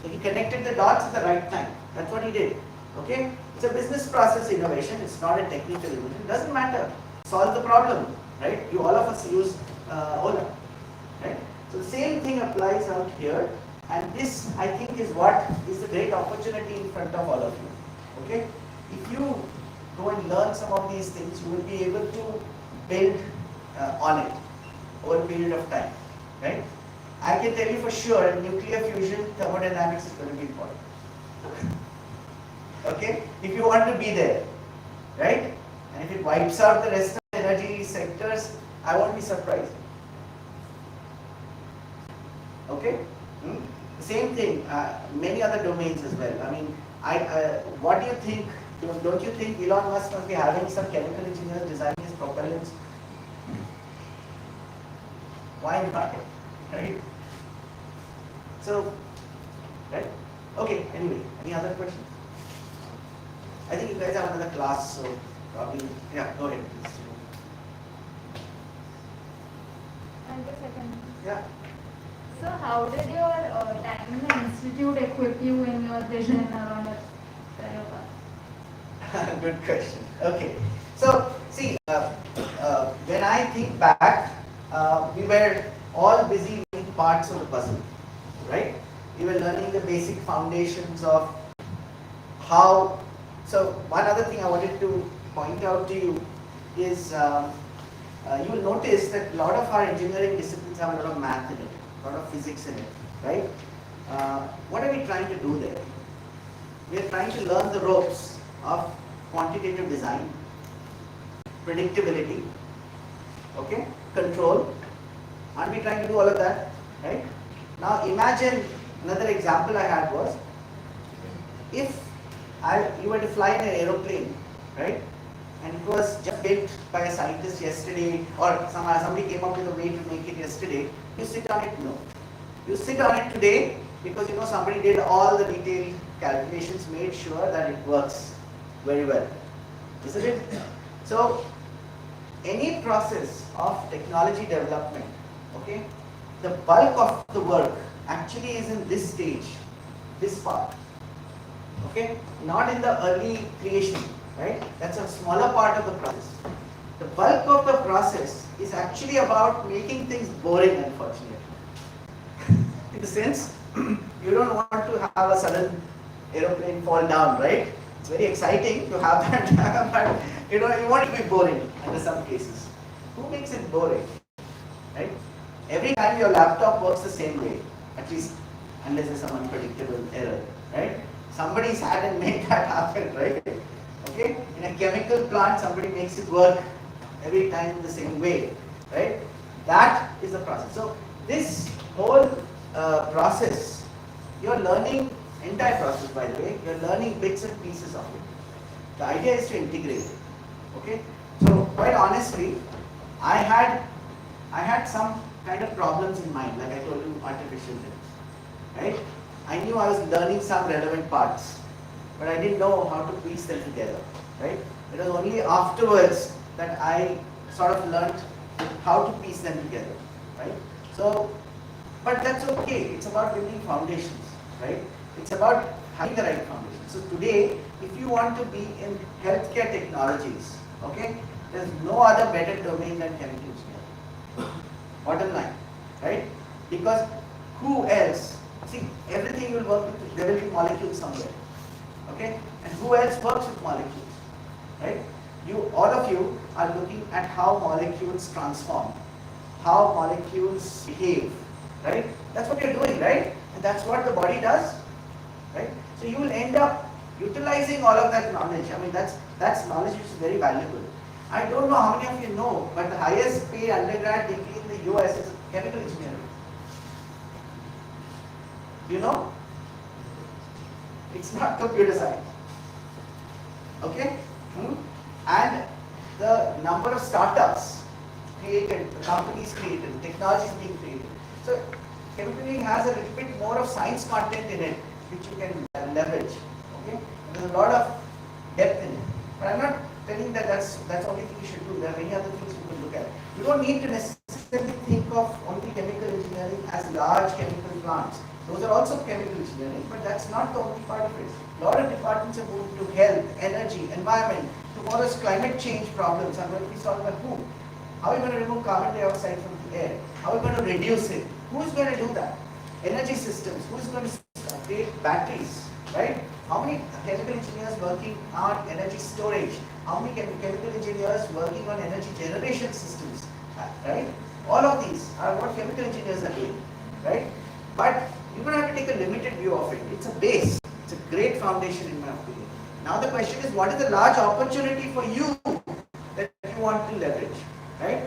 So he connected the dots at the right time. That's what he did. Okay? It's a business process innovation, it's not a technical innovation. It doesn't matter. Solve the problem, right? All of us use Ola, right? So the same thing applies out here, and this I think is what is the great opportunity in front of all of you. Okay? If you go and learn some of these things, you will be able to build on it over a period of time, right? I can tell you for sure, nuclear fusion thermodynamics is going to be important. Okay? If you want to be there, right? And if it wipes out the rest of the energy sectors, I won't be surprised. Okay? The same thing, many other domains as well. I mean, what do you think? Don't you think Elon Musk must be having some chemical engineers designing his propellants? Why not? Right? So, right? Okay, anyway, any other questions? I think you guys have another class, so probably, yeah, go ahead please. And the second. Yeah. So how did your time in the institute equip you in your vision around a career path? Good question. Okay. So, see, when I think back, we were all busy with parts of the puzzle, right? We were learning the basic foundations of how. So, one other thing I wanted to point out to you is you will notice that a lot of our engineering disciplines have a lot of math in it, a lot of physics in it, right? What are we trying to do there? We are trying to learn the ropes of quantitative design, predictability, okay, control. Aren't we trying to do all of that, right? Now imagine, another example I had was, if you were to fly in an aeroplane, right, and it was just built by a scientist yesterday, or somebody came up with a way to make it yesterday, you sit on it? No. You sit on it today because you know somebody did all the detailed calculations, made sure that it works very well, isn't it? So, any process of technology development, okay, the bulk of the work actually is in this stage, this part, okay, not in the early creation, right? That's a smaller part of the process. The bulk of the process is actually about making things boring, unfortunately. In the sense, you don't want to have a sudden aeroplane fall down, right? It's very exciting to have that, but you want it to be boring under some cases. Who makes it boring, right? Every time your laptop works the same way, at least unless there's some unpredictable error, right? Somebody's had and made that happen, right? Okay? In a chemical plant, somebody makes it work every time the same way, right? That is the process. So this whole process, you're learning, entire process by the way, you're learning bits and pieces of it. The idea is to integrate it, okay? So quite honestly, I had some kind of problems in mind, like I told you, artificial intelligence, right? I knew I was learning some relevant parts, but I didn't know how to piece them together, right? It was only afterwards that I sort of learned how to piece them together, right? So, but that's okay. It's about building foundations, right? It's about having the right foundation. So today, if you want to be in healthcare technologies, okay, there's no other better domain than chemical engineering. Bottom line, right? Because who else? See, everything will work with, there will be molecules somewhere, okay? And who else works with molecules, right? All of you are looking at how molecules transform, how molecules behave, right? That's what you're doing, right? And that's what the body does, right? So you will end up utilizing all of that knowledge. I mean, that's knowledge which is very valuable. I don't know how many of you know, but the highest paid undergrad degree in the US is chemical engineering. You know? It's not computer science. Okay? And the number of startups created, the companies created, the technologies being created. So, chemical engineering has a little bit more of science content in it, which you can leverage. Okay? There's a lot of depth in it. But I'm not telling that that's the only thing you should do. There are many other things you can look at. You don't need to necessarily think of only chemical engineering as large chemical plants. Those are also chemical engineering, but that's not the only part of it. A lot of departments are moving to health, energy, environment. Tomorrow's climate change problems are going to be solved by who? How are you going to remove carbon dioxide from the air? How are you going to reduce it? Who is going to do that? Energy systems. Who is going to create batteries? Right? How many chemical engineers working on energy storage? How many chemical engineers working on energy generation systems? Right? All of these are what chemical engineers are doing. Right? But you're going to have to take a limited view of it. It's a base. It's a great foundation in my opinion. Now the question is, what is the large opportunity for you that you want to leverage? Right?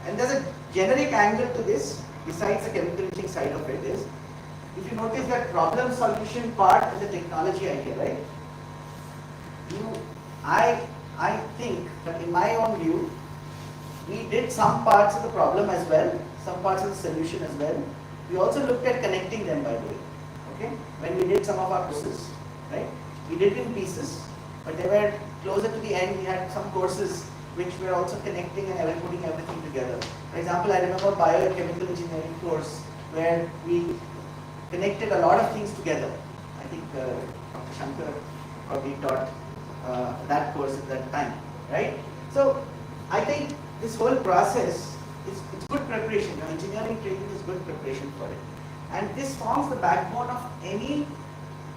And there's a generic angle to this, besides the chemical engineering side of it is, if you notice that problem solution part is a technology idea, right? I think that in my own view, we did some parts of the problem as well, some parts of the solution as well. We also looked at connecting them, by the way. Okay? When we did some of our courses, right? We did in pieces, but they were closer to the end. We had some courses which were also connecting and putting everything together. For example, I remember biochemical engineering course where we connected a lot of things together. I think Dr. Shankar probably taught that course at that time, right? So I think this whole process it's good preparation. Engineering training is good preparation for it, and this forms the backbone of any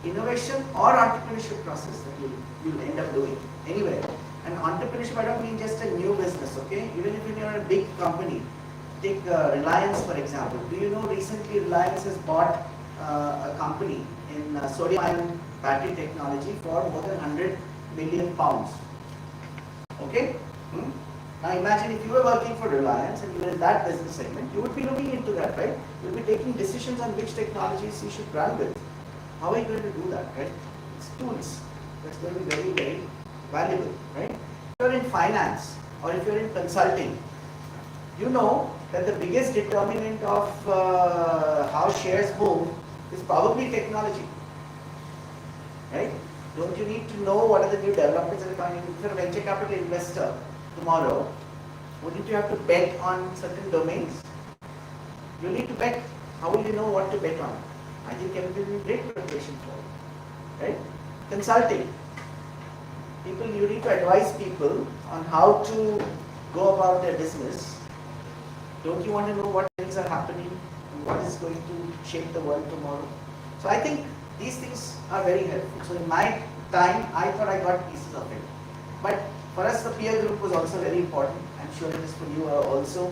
innovation or entrepreneurship process that you'll end up doing anywhere. And entrepreneurship, I don't mean just a new business, okay? Even if you're in a big company, take Reliance for example. Do you know recently Reliance has bought a company in sodium-ion battery technology for more than 100 million pounds. Okay? Now imagine if you were working for Reliance and you were in that business segment, you would be looking into that, right? You would be taking decisions on which technologies you should run with. How are you going to do that, right? It's tools. That's going to be very, very valuable, right? If you're in finance or if you're in consulting, you know that the biggest determinant of how shares move is probably technology, right? Don't you need to know what are the new developments that are coming? If you're a venture capital investor tomorrow, wouldn't you have to bet on certain domains? You need to bet. How will you know what to bet on? I think there will be great preparation for it, right? Consulting. You need to advise people on how to go about their business. Don't you want to know what things are happening and what is going to shape the world tomorrow? So I think these things are very helpful. So in my time, I thought I got pieces of it. But for us, the peer group was also very important. I'm sure it is for you also.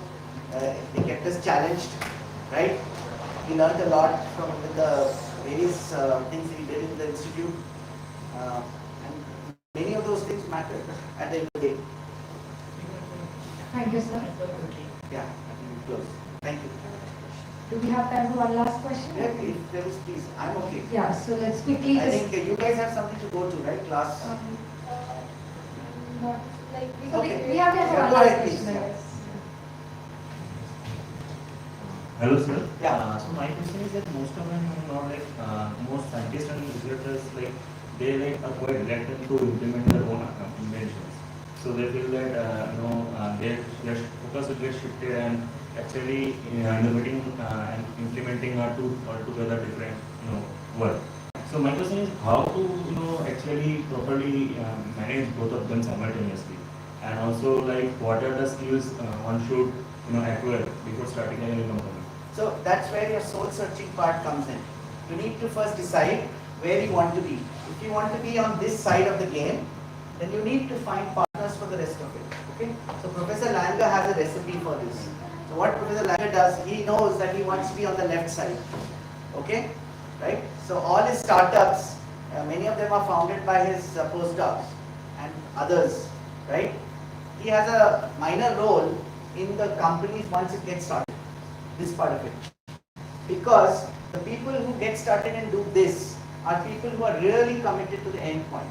They kept us challenged, right? We learned a lot from the various things we did in the institute. And many of those things matter at the end of the day. Thank you, sir. Yeah, I think we close. Thank you. Do we have time for one last question? Yeah, if there is, please. I'm okay. Yeah, so let's quickly I just... think you guys have something to go to, right? Class. Not like Okay. we have time for Yeah, one go last ahead, question, I please. guess. Hello sir. Yeah. So my question is that most of them know most scientists and researchers they are quite reluctant to implement their own inventions. So they feel that their focus will get shifted and actually innovating and implementing are two altogether different work. So my question is how to actually properly manage both of them simultaneously, and also what are the skills one should acquire before starting a new company. So that's where your soul searching part comes in. You need to first decide where you want to be. If you want to be on this side of the game, then you need to find partners for the rest of it. Okay? So Professor Langer has a recipe for this. So what Professor Langer does, he knows that he wants to be on the left side. Okay? Right? So all his startups, many of them are founded by his postdocs and others. Right? He has a minor role in the companies once it gets started. This part of it. Because the people who get started and do this are people who are really committed to the end point.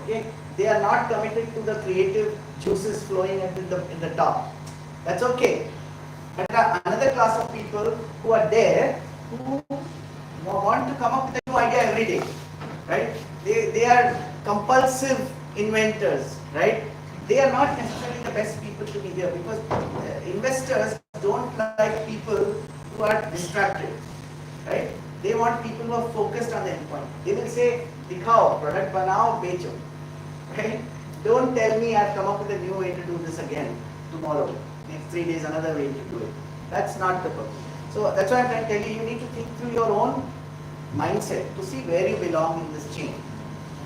Okay? They are not committed to the creative juices flowing in the top. That's okay. But there are another class of people who are there who want to come up with a new idea every day. Right? They are compulsive inventors. Right? They are not necessarily the best people to be there because investors don't like people who are distracted. Right? They want people who are focused on the endpoint. They will say, "Dikhao, product banao, becho." Right? Don't tell me I've come up with a new way to do this again tomorrow. Next 3 days, another way to do it. That's not the purpose. So that's why I'm trying to tell you, you need to think through your own mindset to see where you belong in this chain.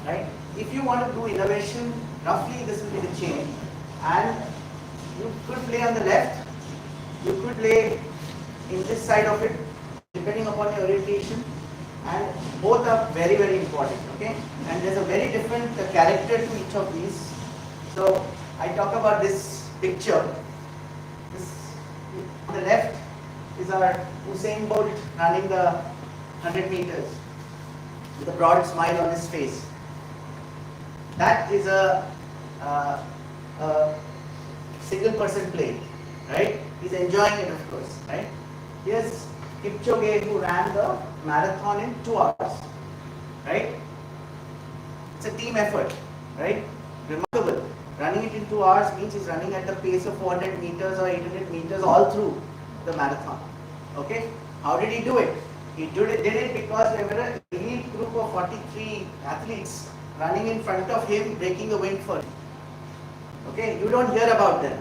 Right? If you want to do innovation, roughly this will be the chain. And you could play on the left, you could play in this side of it, depending upon your orientation. And both are very, very important, okay? And there's a very different character to each of these. So I talk about this picture. This, on the left is our Usain Bolt running the 100 meters with a broad smile on his face. That is a single person play, right? He's enjoying it, of course, right? Here's Kipchoge, who ran the marathon in 2 hours, right? It's a team effort, right? Remarkable. Running it in 2 hours means he's running at the pace of 400 meters or 800 meters all through the marathon. Okay? How did he do it? He did it because there were an elite group of 43 athletes running in front of him, breaking the wind for him. Okay? You don't hear about them,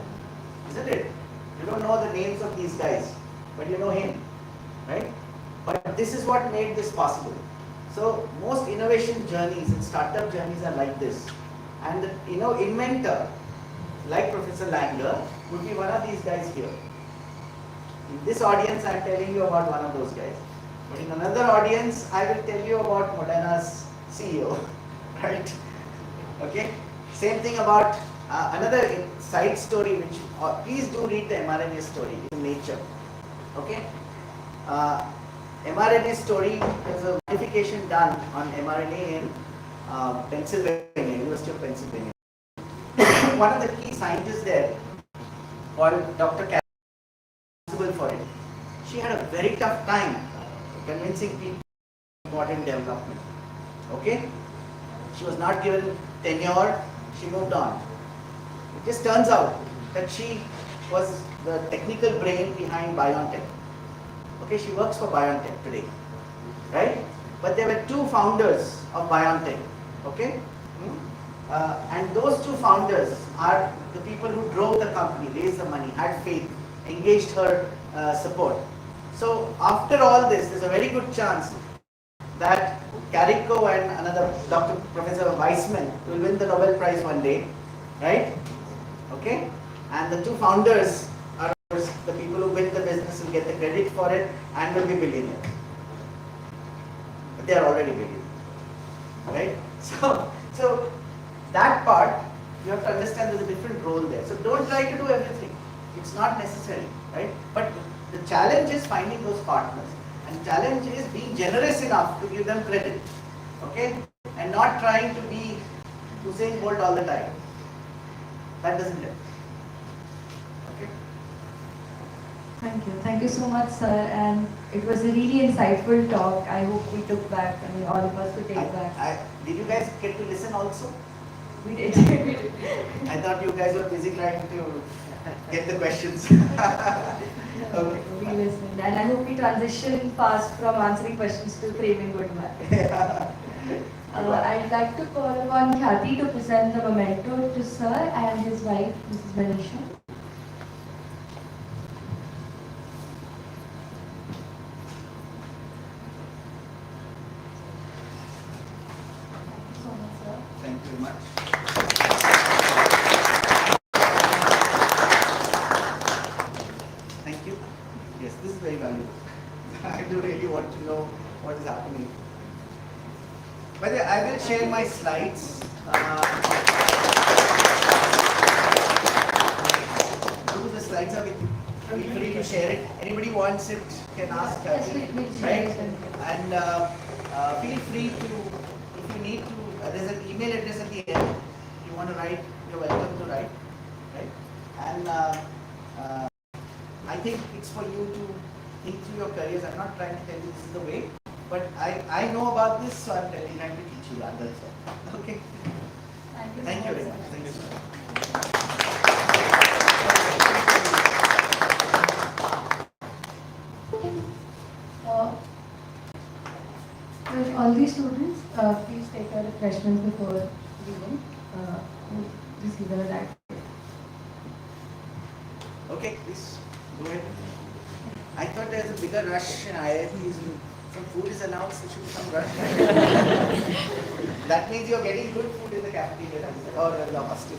isn't it? You don't know the names of these guys, but you know him, right? But this is what made this possible. So most innovation journeys and startup journeys are like this. And the inventor, like Professor Langler, would be one of these guys here. In this audience, I am telling you about one of those guys. But in another audience, I will tell you about Moderna's CEO, right? Okay? Same thing about another side story, which please do read the mRNA story in Nature. Okay? mRNA story, there's a modification done on mRNA in Pennsylvania, University of Pennsylvania. One of the key scientists there, called Dr. Cat, responsible for it. She had a very tough time convincing people important development. Okay? She was not given tenure, she moved on. It just turns out that she was the technical brain behind BioNTech. Okay, she works for BioNTech today, right? But there were 2 founders of BioNTech, okay? And those 2 founders are the people who drove the company, raised the money, had faith, engaged her support. So after all this, there's a very good chance that Carrico and another Professor Weissman will win the Nobel Prize one day, right? Okay? And the 2 founders are the people who win the business will get the credit for it and will be billionaires. But they are already billionaires, right? So that part, you have to understand there's a different role there. So don't try to do everything. It's not necessary, right? But the challenge is finding those partners. And the challenge is being generous enough to give them credit, okay? And not trying to be Usain Bolt all the time. That doesn't help. Okay? Thank you. Thank you so much, sir. And it was a really insightful talk. I hope we took back, all of us could take back. Did you guys get to listen also? We did. I thought you guys were busy trying to get the questions. Okay. We listened. And I hope we transition fast from answering questions to framing good matter. I'd like to call upon Khyati to present the memento to sir and his wife, Mrs. Manisha. Thank you very much. Thank you. Yes, this is very valuable. I do really want to know what is happening. By the way, I will share my slides. The slides are with you. Feel free to share it. Anybody wants it can ask. Yes, we'll share it. And feel free to, if you need to, there's an email address at the end. If you want to write, you're welcome to write. Right? And I think it's for you to think through your careers. I'm not trying to tell you this is the way, but I know about this, so I'm trying to teach you that. That's all. Okay. Thank you very much. Thank you so much. the students, please take your refreshments before leaving. Receive the diet. Okay, please go ahead. I thought there's a bigger rush in IITs. Some food is announced, there should be some rush. That means you're getting good food in the cafeteria or the hostel.